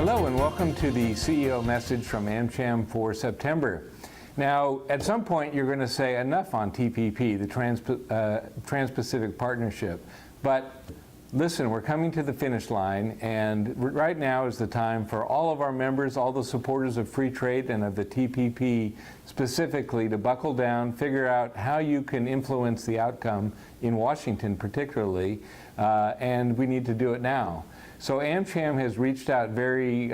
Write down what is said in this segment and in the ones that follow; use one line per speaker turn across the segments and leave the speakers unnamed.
Hello and welcome to the CEO message from AmCham for September. Now, at some point you're going to say enough on TPP, the Trans-Pacific Partnership. But listen, we're coming to the finish line, and right now is the time for all of our members, all the supporters of free trade and of the TPP specifically, to buckle down, figure out how you can influence the outcome in Washington particularly, and we need to do it now. So AmCham has reached out very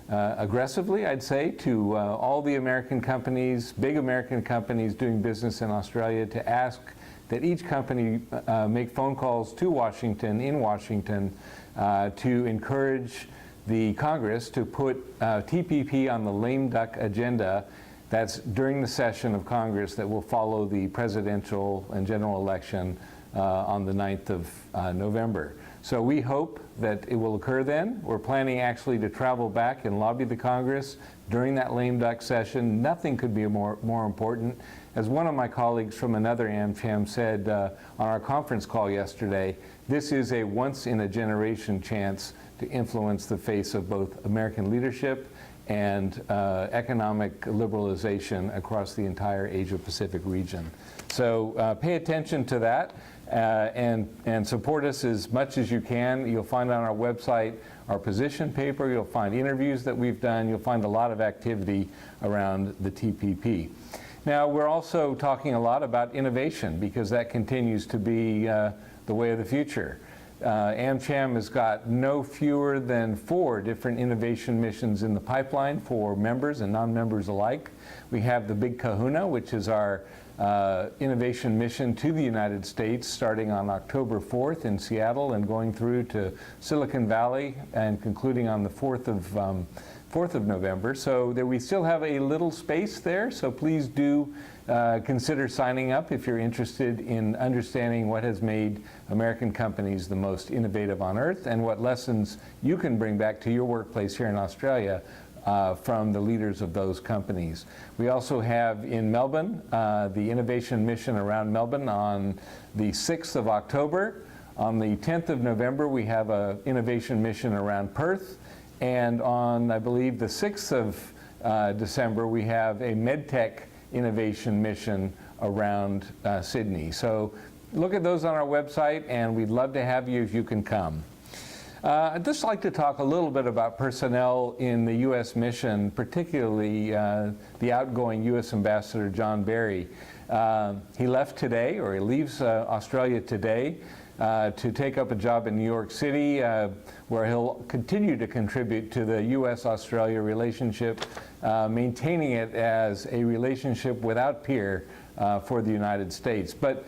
aggressively, I'd say, to all the American companies, big American companies doing business in Australia, to ask that each company make phone calls to Washington, in Washington, to encourage the Congress to put TPP on the lame duck agenda. That's during the session of Congress that will follow the presidential and general election on the 9th of November. So we hope that it will occur then. We're planning actually to travel back and lobby the Congress during that lame duck session. Nothing could be more important. As one of my colleagues from another AmCham said on our conference call yesterday, this is a once-in-a-generation chance to influence the face of both American leadership and economic liberalization across the entire Asia-Pacific region. So pay attention to that. And support us as much as you can. You'll find on our website our position paper. You'll find interviews that we've done. You'll find a lot of activity around the TPP. Now, we're also talking a lot about innovation, because that continues to be the way of the future. AmCham has got no fewer than 4 different innovation missions in the pipeline for members and non-members alike. We have the Big Kahuna, which is our innovation mission to the United States, starting on October 4th in Seattle and going through to Silicon Valley and concluding on the 4th of November. So we still have a little space there, so please do consider signing up if you're interested in understanding what has made American companies the most innovative on earth and what lessons you can bring back to your workplace here in Australia from the leaders of those companies. We also have in Melbourne the innovation mission around Melbourne on the 6th of October. On the 10th of November, we have an innovation mission around Perth. And on, I believe, the 6th of December, we have a MedTech innovation mission around Sydney. So look at those on our website, and we'd love to have you if you can come. I'd just like to talk a little bit about personnel in the U.S. mission, particularly the outgoing U.S. Ambassador John Barry. He left today, or he leaves Australia today, to take up a job in New York City, where he'll continue to contribute to the U.S.-Australia relationship, maintaining it as a relationship without peer for the United States. But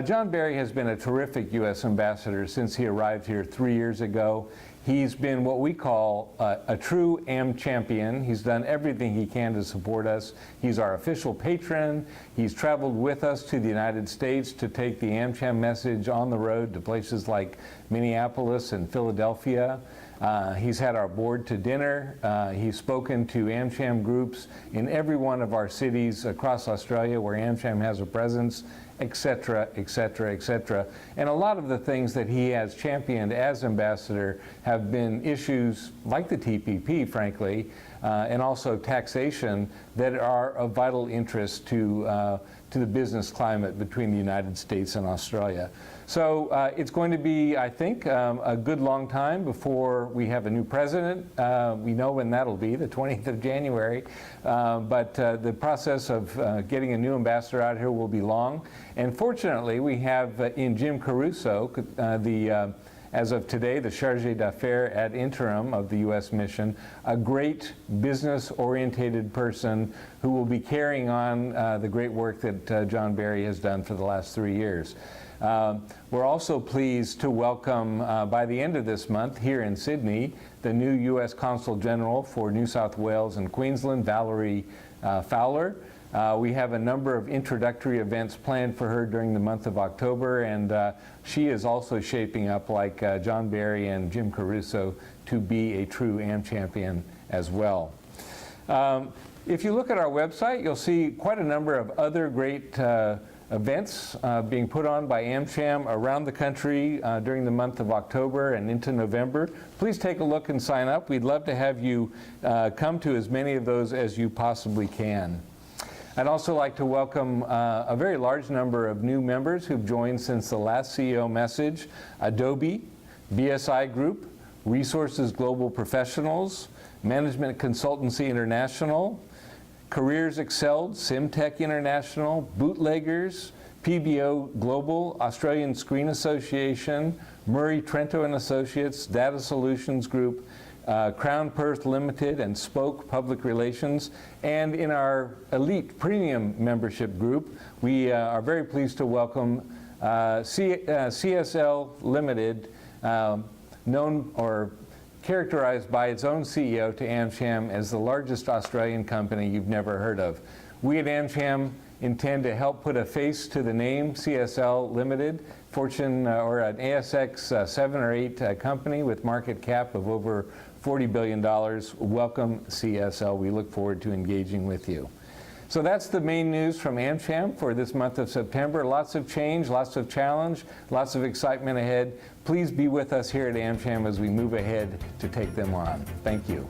John Barry has been a terrific U.S. ambassador since he arrived here 3 years ago. He's been what we call a true AmChampion. He's done everything he can to support us. He's our official patron. He's traveled with us to the United States to take the AmCham message on the road to places like Minneapolis and Philadelphia. He's had our board to dinner. He's spoken to AmCham groups in every one of our cities across Australia where AmCham has a presence, etc., etc., etc. And a lot of the things that he has championed as ambassador have been issues like the TPP, frankly, and also taxation that are of vital interest to the business climate between the United States and Australia. So it's going to be, I think, a good long time before we have a new president. We know when that'll be, the 20th of January. But the process of getting a new ambassador out here will be long. And fortunately, we have in Jim Caruso, as of today, the Chargé d'Affaires ad interim of the U.S. mission, a great business-orientated person who will be carrying on the great work that John Barry has done for the last 3 years. We're also pleased to welcome, by the end of this month, here in Sydney, the new U.S. Consul General for New South Wales and Queensland, Valerie Fowler. We have a number of introductory events planned for her during the month of October, and she is also shaping up, like John Barry and Jim Caruso, to be a true AmChampion as well. If you look at our website, you'll see quite a number of other great events being put on by AmCham around the country during the month of October and into November. Please take a look and sign up. We'd love to have you come to as many of those as you possibly can. I'd also like to welcome a very large number of new members who've joined since the last CEO message: Adobe, BSI Group, Resources Global Professionals, Management Consultancy International, Careers Excelled, Simtech International, Bootleggers, PBO Global, Australian Screen Association, Murray Trento and Associates, Data Solutions Group, Crown Perth Limited, and Spoke Public Relations. And in our elite premium membership group, we are very pleased to welcome CSL Limited, known or characterized by its own CEO to AmCham as the largest Australian company you've never heard of. We at AmCham intend to help put a face to the name CSL Limited, Fortune or an ASX 7 or 8 company with market cap of over $40 billion. Welcome, CSL. We look forward to engaging with you. So that's the main news from AmCham for this month of September. Lots of change, lots of challenge, lots of excitement ahead. Please be with us here at AmCham as we move ahead to take them on. Thank you.